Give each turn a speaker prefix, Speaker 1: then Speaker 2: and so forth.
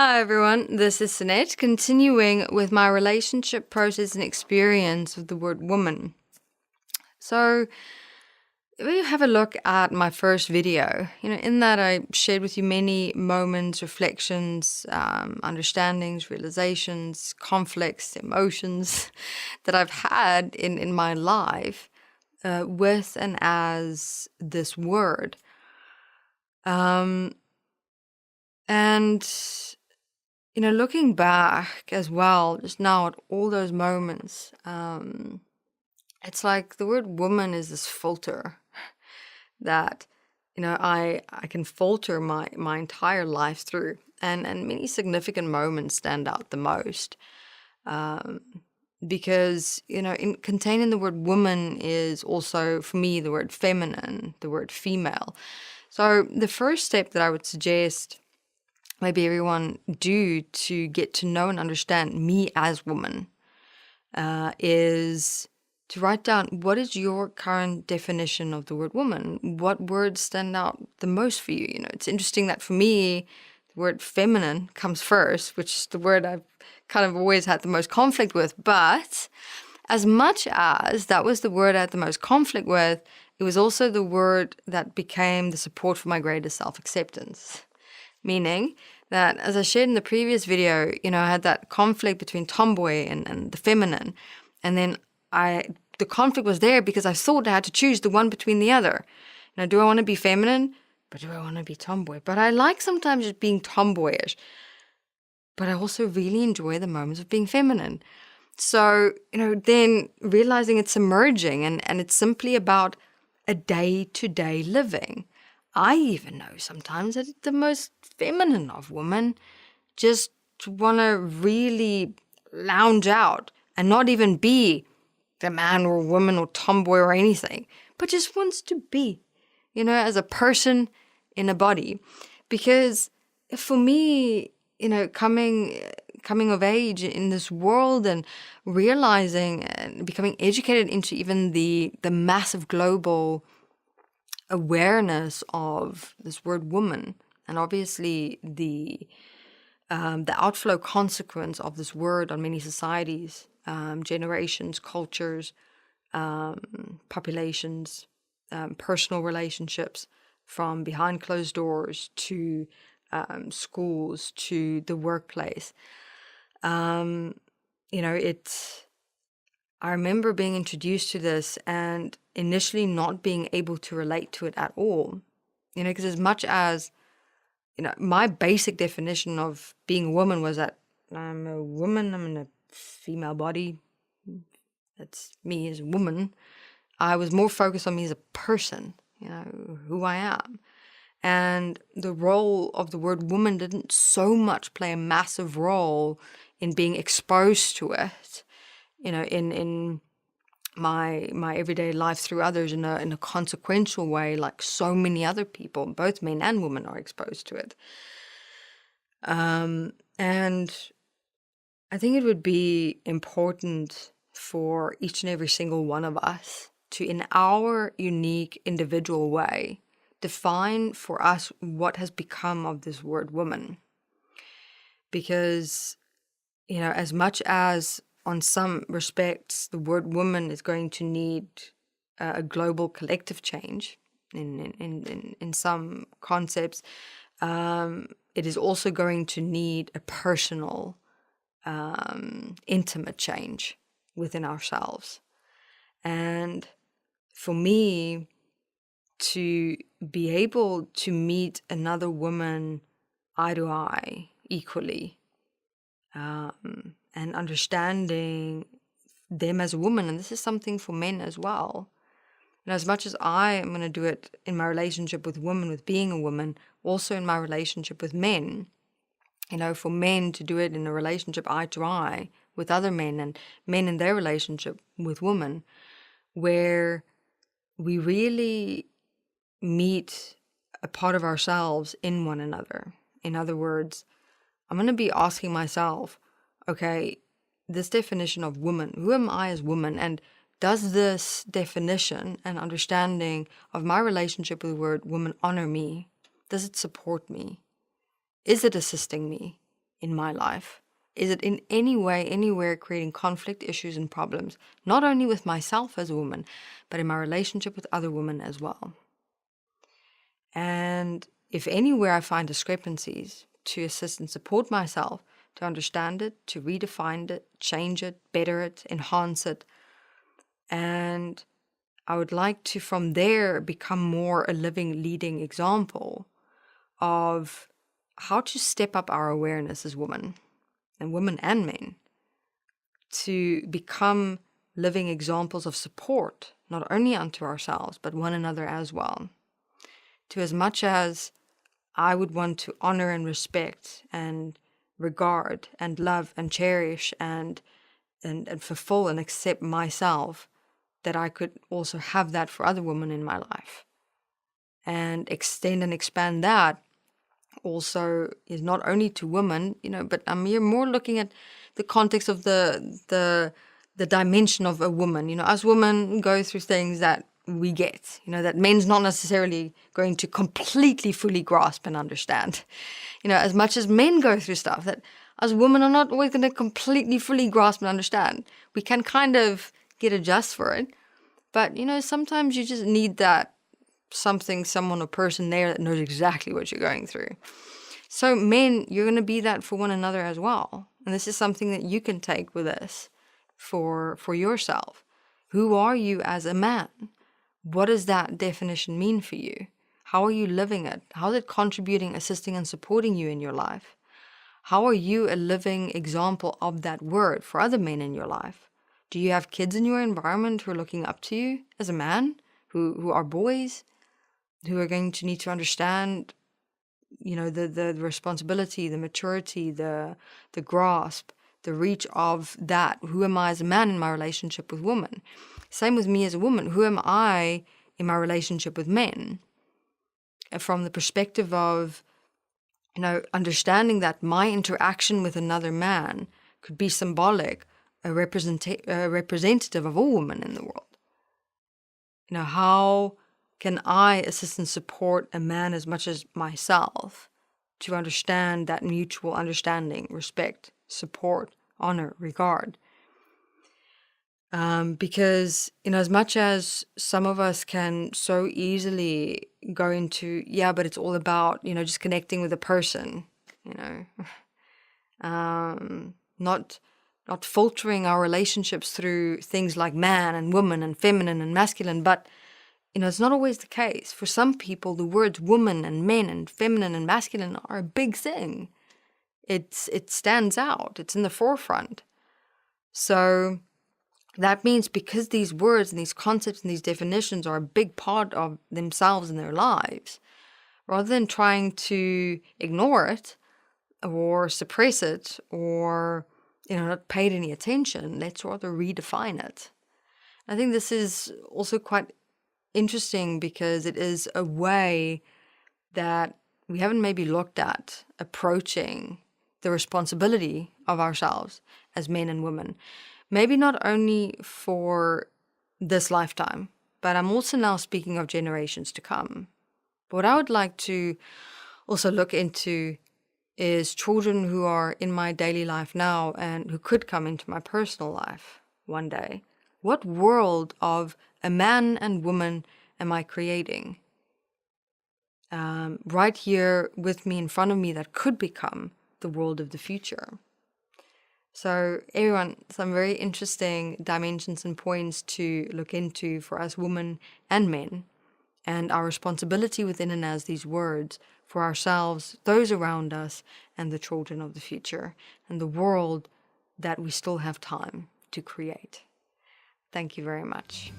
Speaker 1: Hi everyone, this is Sunette, continuing with my relationship process and experience with the word woman. So, if you have a look at my first video, in that I shared with you many moments, reflections, understandings, realizations, conflicts, emotions that I've had in my life with and as this word. And looking back as well, just now at all those moments, it's like the word woman is this filter that, I can filter my entire life through. And many significant moments stand out the most. Because, containing the word woman is also, for me, the word feminine, the word female. So the first step that I would suggest maybe everyone do to get to know and understand me as woman is to write down, what is your current definition of the word woman? What words stand out the most for you? It's interesting that for me, the word feminine comes first, which is the word I've kind of always had the most conflict with. But as much as that was the word I had the most conflict with, it was also the word that became the support for my greatest self-acceptance. Meaning that, as I shared in the previous video, I had that conflict between tomboy and the feminine. And then the conflict was there because I thought I had to choose the one between the other. Do I want to be feminine? But do I want to be tomboy? But I like sometimes just being tomboyish. But I also really enjoy the moments of being feminine. So, then realizing it's emerging and it's simply about a day-to-day living. I even know sometimes that the most feminine of women just want to really lounge out and not even be the man or woman or tomboy or anything, but just wants to be, as a person in a body. Because for me, coming of age in this world and realizing and becoming educated into even the massive global awareness of this word woman, and obviously the outflow consequence of this word on many societies, generations, cultures, populations, personal relationships, from behind closed doors to schools to the workplace. I remember being introduced to this and initially not being able to relate to it at all. Because as much as, my basic definition of being a woman was that I'm a woman, I'm in a female body, that's me as a woman. I was more focused on me as a person, who I am. And the role of the word woman didn't so much play a massive role in being exposed to it, in my everyday life through others in a consequential way, like so many other people, both men and women, are exposed to it. And I think it would be important for each and every single one of us to, in our unique individual way, define for us what has become of this word woman. Because, as much as on some respects the word woman is going to need a global collective change in some concepts, it is also going to need a personal, intimate change within ourselves. And for me, to be able to meet another woman eye to eye equally, and understanding them as a woman, and this is something for men as well. And as much as I am going to do it in my relationship with women, with being a woman, also in my relationship with men, for men to do it in a relationship eye to eye with other men, and men in their relationship with women, where we really meet a part of ourselves in one another. In other words, I'm going to be asking myself, okay, this definition of woman, who am I as woman? And does this definition and understanding of my relationship with the word woman honor me? Does it support me? Is it assisting me? in my life? Is it in any way, anywhere creating conflict, issues, and problems, not only with myself as a woman, but in my relationship with other women as well? And if anywhere I find discrepancies, to assist and support myself, to understand it, to redefine it, change it, better it, enhance it. And I would like to, from there, become more a living, leading example of how to step up our awareness as women and men, to become living examples of support, not only unto ourselves, but one another as well. To as much as I would want to honor and respect and regard and love and cherish and fulfill and accept myself, that I could also have that for other women in my life. And extend and expand that also is not only to women, but I'm here more looking at the context of the dimension of a woman. Us women go through things that we get, that men's not necessarily going to completely fully grasp and understand. As much as men go through stuff that us women are not always going to completely fully grasp and understand. We can kind of get adjust for it. But, sometimes you just need that someone, a person there that knows exactly what you're going through. So men, you're going to be that for one another as well. And this is something that you can take with us for yourself. Who are you as a man? What does that definition mean for you? How are you living it? How is it contributing, assisting, and supporting you in your life? How are you a living example of that word for other men in your life? Do you have kids in your environment who are looking up to you as a man, who are boys, who are going to need to understand, the responsibility, the maturity, the grasp, the reach of that? Who am I as a man in my relationship with women? Same with me as a woman. Who am I in my relationship with men? And from the perspective of, understanding that my interaction with another man could be symbolic, a representative of all women in the world. How can I assist and support a man as much as myself to understand that mutual understanding, respect, support, honor, regard? Because, as much as some of us can so easily go into, but it's all about, just connecting with a person, not filtering our relationships through things like man and woman and feminine and masculine, but, it's not always the case. For some people, the words woman and men and feminine and masculine are a big thing. It stands out. It's in the forefront. So that means because these words and these concepts and these definitions are a big part of themselves and their lives, rather than trying to ignore it or suppress it or, not pay it any attention, let's rather redefine it. I think this is also quite interesting because it is a way that we haven't maybe looked at approaching the responsibility of ourselves as men and women. Maybe not only for this lifetime, but I'm also now speaking of generations to come. What I would like to also look into is children who are in my daily life now and who could come into my personal life one day. What world of a man and woman am I creating? Right here with me in front of me that could become the world of the future. So everyone, some very interesting dimensions and points to look into for us women and men, and our responsibility within and as these words for ourselves, those around us, and the children of the future, and the world that we still have time to create. Thank you very much.